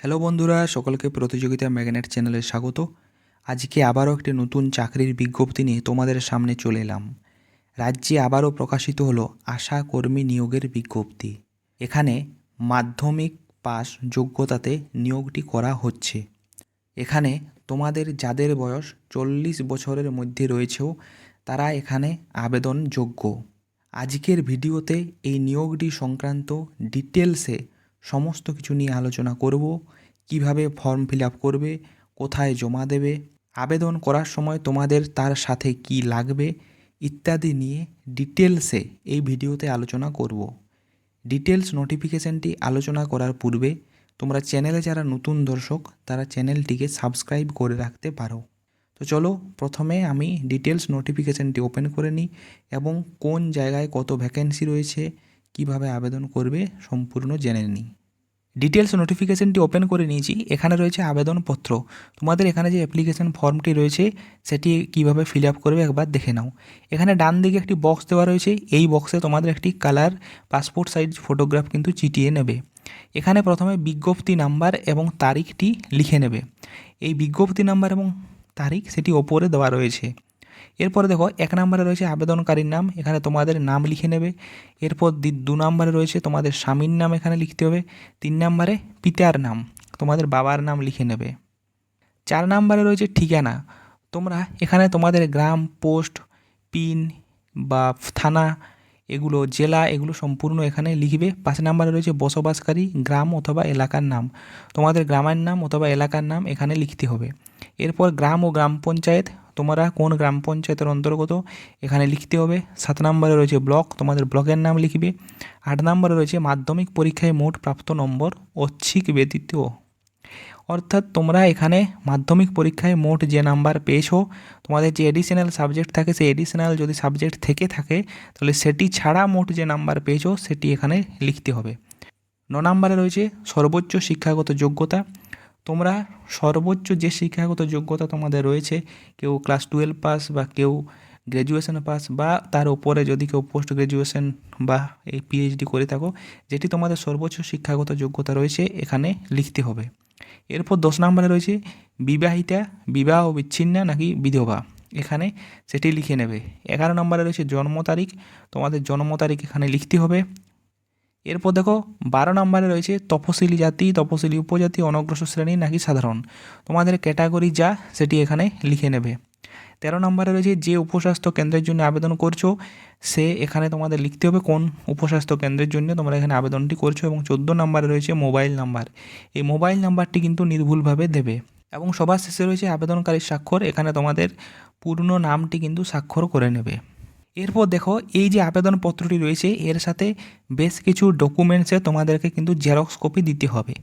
Hello বন্ধুরা, সকলকে প্রতিযোগিতা ম্যাগনেট চ্যানেলে স্বাগত। আজকে আবারও একটি নতুন চাকরির বিজ্ঞপ্তি নিয়ে তোমাদের সামনে চলে এলাম। রাজ্যে আবারও প্রকাশিত হলো আশা কর্মী নিয়োগের বিজ্ঞপ্তি। এখানে মাধ্যমিক পাস যোগ্যতাতে নিয়োগটি করা হচ্ছে। এখানে তোমাদের যাদের বয়স 40 বছরের মধ্যে রয়েছেও তারা এখানে আবেদনযোগ্য। আজকের ভিডিওতে এই নিয়োগটি সংক্রান্ত ডিটেলসে সমস্ত কিছু নিয়ে আলোচনা করব। কিভাবে ফর্ম ফিল আপ করবে, কোথায় জমা দেবে, আবেদন করার সময় তোমাদের তার সাথে কি লাগবে ইত্যাদি নিয়ে ডিটেলসে এই ভিডিওতে আলোচনা করব। ডিটেলস নোটিফিকেশানটি আলোচনা করার পূর্বে তোমরা চ্যানেলে যারা নতুন দর্শক তারা চ্যানেলটিকে সাবস্ক্রাইব করে রাখতে পারো। তো চলো প্রথমে আমি ডিটেলস নোটিফিকেশানটি ওপেন করে নিই এবং কোন জায়গায় কত ভ্যাকেন্সি রয়েছে, কিভাবে আবেদন করবে সম্পূর্ণ জেনে নিই। ডিটেলস নোটিফিকেশানটি ওপেন করে নিয়েছি। এখানে রয়েছে আবেদনপত্র। তোমাদের এখানে যে অ্যাপ্লিকেশন ফর্মটি রয়েছে সেটি কিভাবে ফিল আপ করবে একবার দেখে নাও। এখানে ডান দিকে একটি বক্স দেওয়া রয়েছে, এই বক্সে তোমাদের একটি কালার পাসপোর্ট সাইজ ফটোগ্রাফ কিন্তু চিটিয়ে নেবে। এখানে প্রথমে বিজ্ঞপ্তি নাম্বার এবং তারিখটি লিখে নেবে। এই বিজ্ঞপ্তি নাম্বার এবং তারিখ সেটি ওপরে দেওয়া রয়েছে। এরপরে দেখো 1 নম্বরে রয়েছে আবেদনকারীর নাম, এখানে তোমাদের নাম লিখে নেবে। এরপর 2 নম্বরে রয়েছে তোমাদের স্বামীর নাম এখানে লিখতে হবে। 3 নম্বরে পিতার নাম, তোমাদের বাবার নাম লিখে নেবে। 4 নম্বরে রয়েছে ঠিকানা, তোমরা এখানে তোমাদের গ্রাম, পোস্ট, পিন বা থানা, এগুলো জেলা, এগুলো সম্পূর্ণ এখানে লিখবে। 5 নম্বরে রয়েছে বসবাসকারী গ্রাম অথবা এলাকার নাম, তোমাদের গ্রামের নাম অথবা এলাকার নাম এখানে লিখতে হবে। এরপর গ্রাম ও গ্রাম পঞ্চায়েত, তোমরা কোন গ্রাম পঞ্চায়েতের অন্তর্গত এখানে লিখতে হবে। 7 নম্বরে রয়েছে ব্লক, তোমাদের ব্লকের নাম লিখবে। 8 নম্বরে রয়েছে মাধ্যমিক পরীক্ষায় মোট প্রাপ্ত নম্বর ঐচ্ছিক ব্যতীত, অর্থাৎ তোমরা এখানে মাধ্যমিক পরীক্ষায় মোট যে নাম্বার পেয়েছো, তোমাদের যে এডিশনাল সাবজেক্ট থাকে সেই এডিশনাল যদি সাবজেক্ট থেকে থাকে তাহলে সেটি ছাড়া মোট যে নাম্বার পেয়েছো সেটি এখানে লিখতে হবে। 9 নম্বরে রয়েছে সর্বোচ্চ শিক্ষাগত যোগ্যতা, তোমরা সর্বোচ্চ যে শিক্ষাগত যোগ্যতা তোমাদের রয়েছে, কেউ ক্লাস 12 পাস বা কেউ গ্র্যাজুয়েশন পাস বা তার উপরে যদি কেউ পোস্ট গ্র্যাজুয়েশন বা এই পিএইচডি করে থাকো, যেটি তোমাদের সর্বোচ্চ শিক্ষাগত যোগ্যতা রয়েছে এখানে লিখতে হবে। এরপর 10 নম্বরে রয়েছে বিবাহিতা, বিবাহ বিচ্ছিন্না নাকি বিধবা, এখানে সেটি লিখে নেবে। 11 নম্বরে রয়েছে জন্ম তারিখ, তোমাদের জন্ম তারিখ এখানে লিখতে হবে। এরপর দেখো 12 নম্বরে রয়েছে তপশিলি জাতি, তপশিলি উপজাতি, অনগ্রসর শ্রেণী নাকি সাধারণ, তোমাদের ক্যাটাগরি যা সেটি এখানে লিখে নেবে। 13 নম্বরে রয়েছে যে উপস্বাস্থ্য কেন্দ্রের জন্য আবেদন করছো সে এখানে তোমাদের লিখতে হবে কোন উপস্বাস্থ্য কেন্দ্রের জন্য তোমরা এখানে আবেদনটি করছো। এবং 14 নম্বরে রয়েছে মোবাইল নাম্বার, এই মোবাইল নাম্বারটি কিন্তু নির্ভুলভাবে দেবে। এবং সবার শেষে রয়েছে আবেদনকারীর স্বাক্ষর, এখানে তোমাদের পূর্ণ নামটি কিন্তু স্বাক্ষর করে নেবে। এরপর দেখো এই যে আবেদনপত্রটি রয়েছে এর সাথে বেশ কিছু ডকুমেন্টসে তোমাদেরকে কিন্তু জেরক্স কপি দিতে হবে।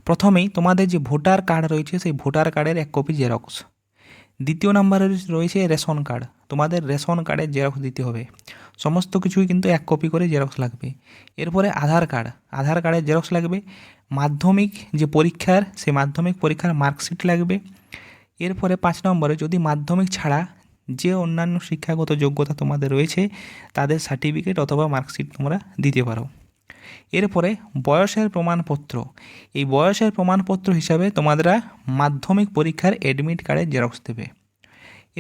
প্রথমেই তোমাদের যে ভোটার কার্ড রয়েছে সেই ভোটার কার্ডের 1 কপি জেরক্স। দ্বিতীয় নম্বরে রয়েছে রেশন কার্ড, তোমাদের রেশন কার্ডের জেরক্স দিতে হবে। সমস্ত কিছুই কিন্তু 1 কপি করে জেরক্স লাগবে। এরপরে আধার কার্ড, আধার কার্ডের জেরক্স লাগবে। মাধ্যমিক যে পরীক্ষার সেই মাধ্যমিক পরীক্ষার মার্কশিট লাগবে। এরপরে 5 নম্বরে যদি মাধ্যমিক ছাড়া যে অন্যান্য শিক্ষাগত যোগ্যতা তোমাদের রয়েছে তাদের সার্টিফিকেট অথবা মার্কশিট তোমরা দিতে পারো। এরপরে বয়সের প্রমাণপত্র, এই বয়সের প্রমাণপত্র হিসাবে তোমরা মাধ্যমিক পরীক্ষার অ্যাডমিট কার্ডের জেরক্স দেবে।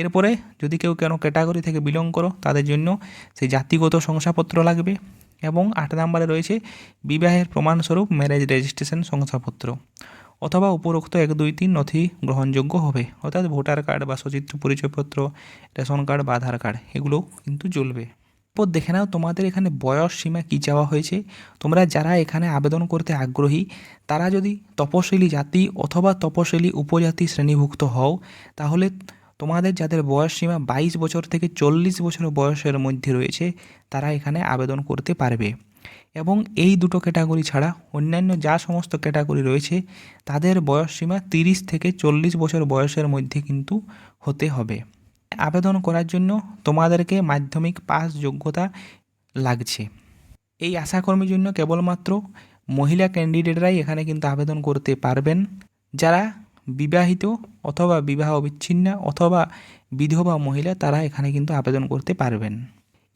এরপরে যদি কেউ কোনো ক্যাটাগরি থেকে বিলং করো তাদের জন্য সেই জাতিগত শংসাপত্র লাগবে। এবং 8 নম্বরে রয়েছে বিবাহের প্রমাণস্বরূপ ম্যারেজ রেজিস্ট্রেশন শংসাপত্র অথবা উপরোক্ত 1, 2, 3 নথি গ্রহণযোগ্য হবে, অর্থাৎ ভোটার কার্ড বা সচিত্র পরিচয়পত্র, রেশন কার্ড বা আধার কার্ড এগুলো কিন্তু চলবে। এরপর দেখে নাও তোমাদের এখানে বয়স সীমা কী চাওয়া হয়েছে। তোমরা যারা এখানে আবেদন করতে আগ্রহী তারা যদি তপশিলি জাতি অথবা তপশিলি উপজাতি শ্রেণীভুক্ত হও তাহলে তোমাদের যাদের বয়স সীমা 22 বছর থেকে 40 বছর বয়সের মধ্যে রয়েছে তারা এখানে আবেদন করতে পারবে। এবং এই দুটো ক্যাটাগরি ছাড়া অন্যান্য যা সমস্ত ক্যাটাগরি রয়েছে তাদের বয়স সীমা 30 থেকে 40 বছর বয়সের মধ্যে কিন্তু হতে হবে। আবেদন করার জন্য তোমাদেরকে মাধ্যমিক পাস যোগ্যতা লাগছে। এই আশাকর্মীর জন্য কেবলমাত্র মহিলা ক্যান্ডিডেটরাই এখানে কিন্তু আবেদন করতে পারবেন। যারা বিবাহিত অথবা বিবাহ বিচ্ছিন্না অথবা বিধবা মহিলা তারা এখানে কিন্তু আবেদন করতে পারবেন।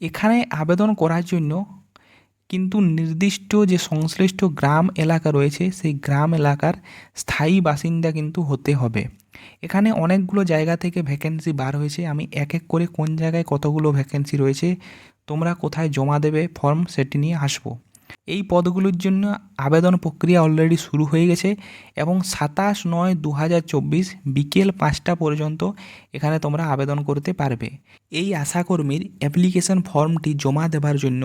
এখানে আবেদন করার জন্য কিন্তু নির্দিষ্ট যে সংশ্লিষ্ট গ্রাম এলাকা রয়েছে সেই গ্রাম এলাকার স্থায়ী বাসিন্দা কিন্তু হতে হবে। এখানে অনেকগুলো জায়গা থেকে ভ্যাকেন্সি বার হয়েছে, আমি এক এক করে কোন জায়গায় কতগুলো ভ্যাকেন্সি রয়েছে, তোমরা কোথায় জমা দেবে ফর্ম সেটি নিয়ে আসবো। এই পদগুলোর জন্য আবেদন প্রক্রিয়া অলরেডি শুরু হয়ে গেছে এবং 27/9/2024 বিকেল 5টা পর্যন্ত এখানে তোমরা আবেদন করতে পারবে। এই আশাকর্মীর অ্যাপ্লিকেশন ফর্মটি জমা দেওয়ার জন্য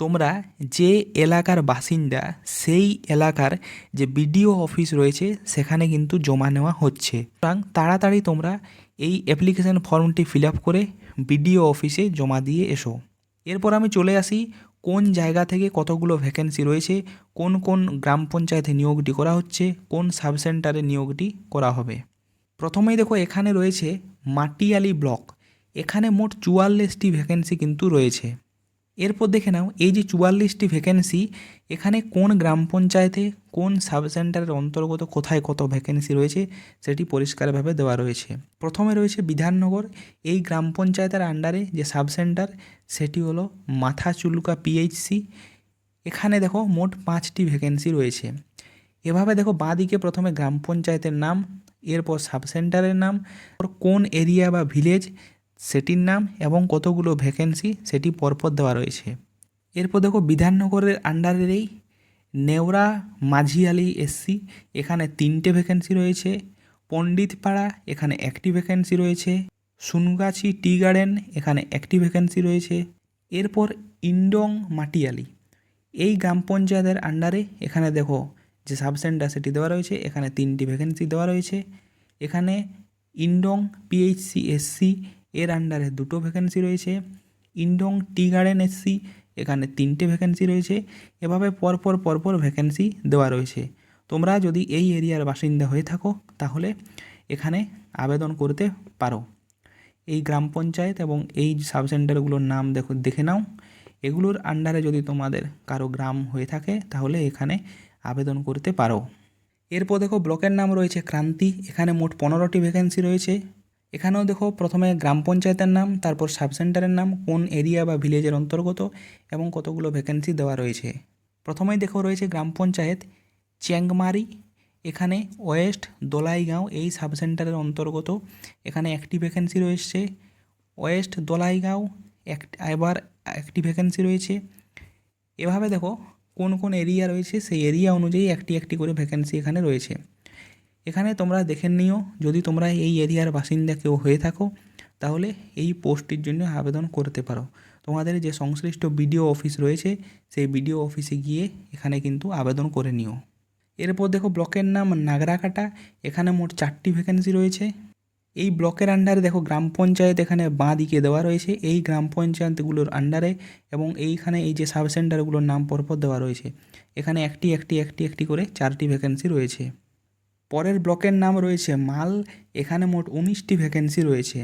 তোমরা যে এলাকার বাসিন্দা সেই এলাকার যে বিডিও অফিস রয়েছে সেখানে কিন্তু জমা নেওয়া হচ্ছে। সুতরাং তাড়াতাড়ি তোমরা এই অ্যাপ্লিকেশন ফর্মটি ফিল আপ করে বিডিও অফিসে জমা দিয়ে এসো। এরপর আমি চলে আসি কোন জায়গা থেকে কতগুলো ভ্যাকেন্সি রয়েছে, কোন কোন গ্রাম পঞ্চায়েতে নিয়োগটি করা হচ্ছে, কোন সাবসেন্টারে নিয়োগটি করা হবে। প্রথমেই দেখো এখানে রয়েছে মাটিয়ালি ব্লক, এখানে মোট 44টি ভ্যাকেন্সি কিন্তু রয়েছে। এরপর দেখে নাও এই যে 44টি ভ্যাকেন্সি এখানে কোন গ্রাম পঞ্চায়েতে কোন সাবসেন্টারের অন্তর্গত কোথায় কত ভ্যাকেন্সি রয়েছে সেটি পরিষ্কারভাবে দেওয়া রয়েছে। প্রথমে রয়েছে বিধাননগর, এই গ্রাম পঞ্চায়েতের আন্ডারে যে সাবসেন্টার সেটি হলো মাথাচুলকা পিএইচসি। এখানে দেখো মোট 5টি ভ্যাকেন্সি রয়েছে। এভাবে দেখো বাঁদিকে প্রথমে গ্রাম পঞ্চায়েতের নাম, এরপর সাবসেন্টারের নাম, কোন এরিয়া বা ভিলেজ সেটির নাম এবং কতগুলো ভ্যাকেন্সি সেটি পরপর দেওয়া রয়েছে। এরপর দেখো বিধাননগরের আন্ডারেরই নেওড়া মাঝিয়ালি এসসি, এখানে 3টে ভ্যাকেন্সি রয়েছে। পণ্ডিতপাড়া এখানে 1টি ভ্যাকেন্সি রয়েছে। সুনগাছি টি গার্ডেন এখানে 1টি ভ্যাকেন্সি রয়েছে। এরপর ইন্ডং মাটিয়ালি এই গ্রাম পঞ্চায়েতের আন্ডারে এখানে দেখো যে সাবসেন্টার সেটি দেওয়া রয়েছে, এখানে 3টি ভ্যাকেন্সি দেওয়া রয়েছে। এখানে ইন্ডং পিএইচসি এসসি এর আন্ডারে 2টো ভ্যাকেন্সি রয়েছে। ইন্ডং টি গার্ডেন এসসি এখানে 3টে ভ্যাকেন্সি রয়েছে। এভাবে পরপর ভ্যাকেন্সি দেওয়া রয়েছে। তোমরা যদি এই এরিয়ার বাসিন্দা হয়ে থাকো তাহলে এখানে আবেদন করতে পারো। এই গ্রাম পঞ্চায়েত এবং এই সাবসেন্টারগুলোর নাম দেখে নাও। এগুলোর আন্ডারে যদি তোমাদের কারো গ্রাম হয়ে থাকে তাহলে এখানে আবেদন করতে পারো। এরপর দেখো ব্লকের নাম রয়েছে ক্রান্তি, এখানে মোট 15টি ভ্যাকেন্সি রয়েছে। এখানেও দেখো প্রথমে গ্রাম পঞ্চায়েতের নাম, তারপর সাবসেন্টারের নাম, কোন এরিয়া বা ভিলেজের অন্তর্গত এবং কতগুলো ভ্যাকেন্সি দেওয়া রয়েছে। প্রথমেই দেখো রয়েছে গ্রাম পঞ্চায়েত চ্যাংমারি, এখানে ওয়েস্ট দোলাইগাঁও এই সাবসেন্টারের অন্তর্গত, এখানে 1টি ভ্যাকেন্সি রয়েছে। ওয়েস্ট দোলাইগাঁও এবার 1টি ভ্যাকেন্সি রয়েছে। এভাবে দেখো কোন কোন এরিয়া রয়েছে সেই এরিয়া অনুযায়ী একটি করে ভ্যাকেন্সি এখানে রয়েছে। এখানে তোমরা দেখে নিও, যদি তোমরা এই এরিয়ার বাসিন্দা কেউ হয়ে থাকো তাহলে এই পোস্টটির জন্য আবেদন করতে পারো। তোমাদের যে সংশ্লিষ্ট বিডিও অফিস রয়েছে সেই বিডিও অফিসে গিয়ে এখানে কিন্তু আবেদন করে নিও। এরপর দেখো ব্লকের নাম নাগরাকাটা, এখানে মোট 4টি ভ্যাকেন্সি রয়েছে। এই ব্লকের আন্ডারে দেখো গ্রাম পঞ্চায়েত এখানে বাঁ দিকে দেওয়া রয়েছে এই গ্রাম পঞ্চায়েতগুলোর আন্ডারে, এবং এইখানে এই যে সাব সেন্টারগুলোর নাম পরপর দেওয়া রয়েছে। এখানে একটি করে 4টি ভ্যাকেন্সি রয়েছে। পরের ব্লকের নাম রয়েছে মাল, এখানে মোট 19টি ভ্যাকেন্সি রয়েছে।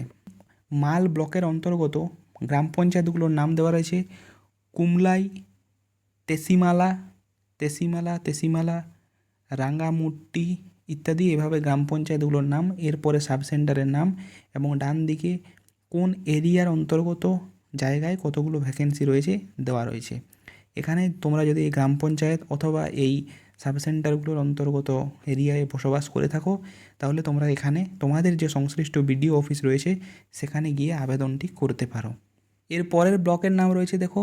মাল ব্লকের অন্তর্গত গ্রাম পঞ্চায়েতগুলোর নাম দেওয়া রয়েছে কুমলাই, তেসিমালা, রাঙ্গামুট্টি ইত্যাদি, এভাবে গ্রাম পঞ্চায়েতগুলোর নাম, এরপরে সাব সেন্টারের নাম এবং ডান দিকে কোন এরিয়ার অন্তর্গত জায়গায় কতগুলো ভ্যাকেন্সি রয়েছে দেওয়া রয়েছে। এখানে তোমরা যদি এই গ্রাম পঞ্চায়েত অথবা এই সাব সেন্টারগুলোর অন্তর্গত এরিয়ায় বসবাস করে থাকো তাহলে তোমরা এখানে তোমাদের যে সংশ্লিষ্ট বিডিও অফিস রয়েছে সেখানে গিয়ে আবেদনটি করতে পারো। এর পরের ব্লকের নাম রয়েছে দেখো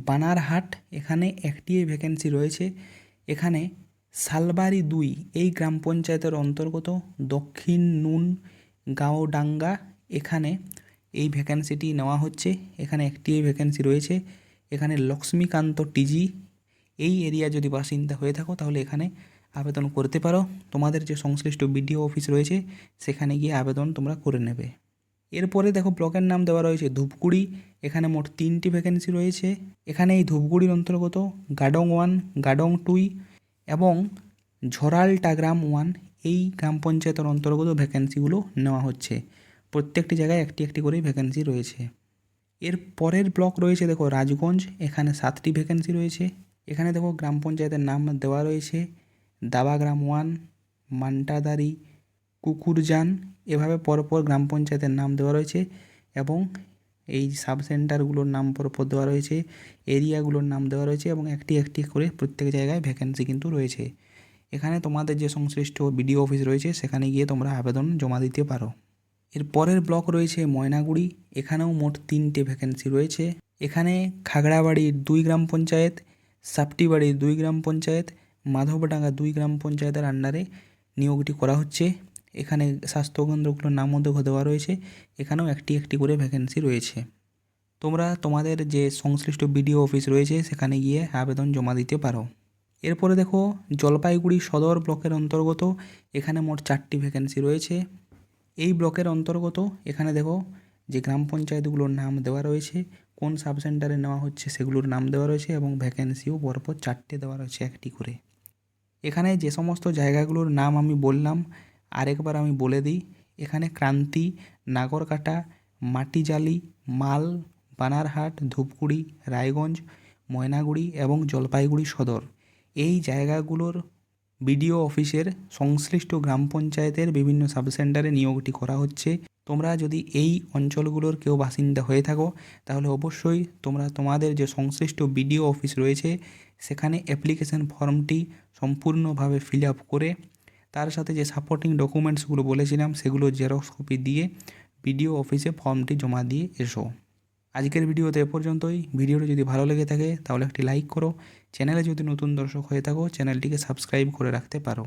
বানারহাট, এখানে 1টি ভ্যাকেন্সি রয়েছে। এখানে শালবাড়ি 2 এই গ্রাম পঞ্চায়েতের অন্তর্গত দক্ষিণ নুন গাঁওডাঙ্গা, এখানে এই ভ্যাকেন্সিটি নেওয়া হচ্ছে। এখানে 1টি ভ্যাকেন্সি রয়েছে। এখানে লক্ষ্মীকান্ত টিজি এই এরিয়া যদি বাসিন্দা হয়ে থাকো তাহলে এখানে আবেদন করতে পারো। তোমাদের যে সংশ্লিষ্ট বিডিও অফিস রয়েছে সেখানে গিয়ে আবেদন তোমরা করে নেবে। এরপরে দেখো ব্লকের নাম দেওয়া রয়েছে ধূপগুড়ি, এখানে মোট 3টি ভ্যাকেন্সি রয়েছে। এখানে এই ধূপগুড়ির অন্তর্গত গাডং 1, গাডং 2 এবং ঝরালটা গ্রাম 1 এই গ্রাম পঞ্চায়েতের অন্তর্গত ভ্যাকেন্সিগুলো নেওয়া হচ্ছে। প্রত্যেকটি জায়গায় একটি করেই ভ্যাকেন্সি রয়েছে। এর পরের ব্লক রয়েছে দেখো রাজগঞ্জ, এখানে 7টি ভ্যাকেন্সি রয়েছে। এখানে দেখো গ্রাম পঞ্চায়েতের নাম দেওয়া রয়েছে দাবাগ্রাম 1, মান্টাদারি, কুকুরজান, এভাবে পরপর গ্রাম পঞ্চায়েতের নাম দেওয়া রয়েছে এবং এই সাব সেন্টারগুলোর নাম পরপর দেওয়া রয়েছে, এরিয়াগুলোর নাম দেওয়া রয়েছে এবং একটি একটি করে প্রত্যেক জায়গায় ভ্যাকেন্সি কিন্তু রয়েছে। এখানে তোমাদের যে সংশ্লিষ্ট বিডিও অফিস রয়েছে সেখানে গিয়ে তোমরা আবেদন জমা দিতে পারো। এর পরের ব্লক রয়েছে ময়নাগুড়ি। এখানেও মোট 3টে ভ্যাকেন্সি রয়েছে। এখানে খাগড়াবাড়ির 2 গ্রাম পঞ্চায়েত, সাপটিবাড়ির 2 গ্রাম পঞ্চায়েত, মাধবডাঙ্গা 2 গ্রাম পঞ্চায়েতের আন্ডারে নিয়োগটি করা হচ্ছে। এখানে স্বাস্থ্যকেন্দ্রগুলোর নামও দেওয়া রয়েছে। এখানেও একটি একটি করে ভ্যাকেন্সি রয়েছে। তোমরা তোমাদের যে সংশ্লিষ্ট বিডিও অফিস রয়েছে সেখানে গিয়ে আবেদন জমা দিতে পারো। এরপরে দেখো জলপাইগুড়ি সদর ব্লকের অন্তর্গত এখানে মোট 4টি ভ্যাকেন্সি রয়েছে। এই ব্লকের অন্তর্গত এখানে দেখো যে গ্রাম পঞ্চায়েতগুলোর নাম দেওয়া রয়েছে, কোন সাব সেন্টারে নেওয়া হচ্ছে সেগুলোর নাম দেওয়া রয়েছে এবং ভ্যাকেন্সিও পরপর 4টে দেওয়া রয়েছে একটি করে। এখানে যে সমস্ত জায়গাগুলোর নাম আমি বললাম আরেকবার আমি বলে দিই। এখানে ক্রান্তি, নাগরকাটা, মাটিজালি, মাল, বানারহাট, ধূপগুড়ি, রায়গঞ্জ, ময়নাগুড়ি এবং জলপাইগুড়ি সদর, এই জায়গাগুলোর বিডিও অফিসের সংশ্লিষ্ট গ্রাম পঞ্চায়েতের বিভিন্ন সাব সেন্টারে নিয়োগটি করা হচ্ছে। তোমরা যদি এই অঞ্চলগুলোর কেউ বাসিন্দা হয়ে থাকো তাহলে অবশ্যই তোমরা তোমাদের যে সংশ্লিষ্ট বিডিও অফিস রয়েছে সেখানে অ্যাপ্লিকেশন ফর্মটি সম্পূর্ণভাবে ফিল আপ করে তার সাথে যে সাপোর্টিং ডকুমেন্টসগুলো বলেছিলাম সেগুলো জেরক্স কপি দিয়ে বিডিও অফিসে ফর্মটি জমা দিয়ে এসো। আজকের ভিডিওতে এ পর্যন্তই। ভিডিওটি যদি ভালো লেগে থাকে তাহলে একটি লাইক করো। চ্যানেলে যদি নতুন দর্শক হয়ে থাকো চ্যানেলটিকে সাবস্ক্রাইব করে রাখতে পারো।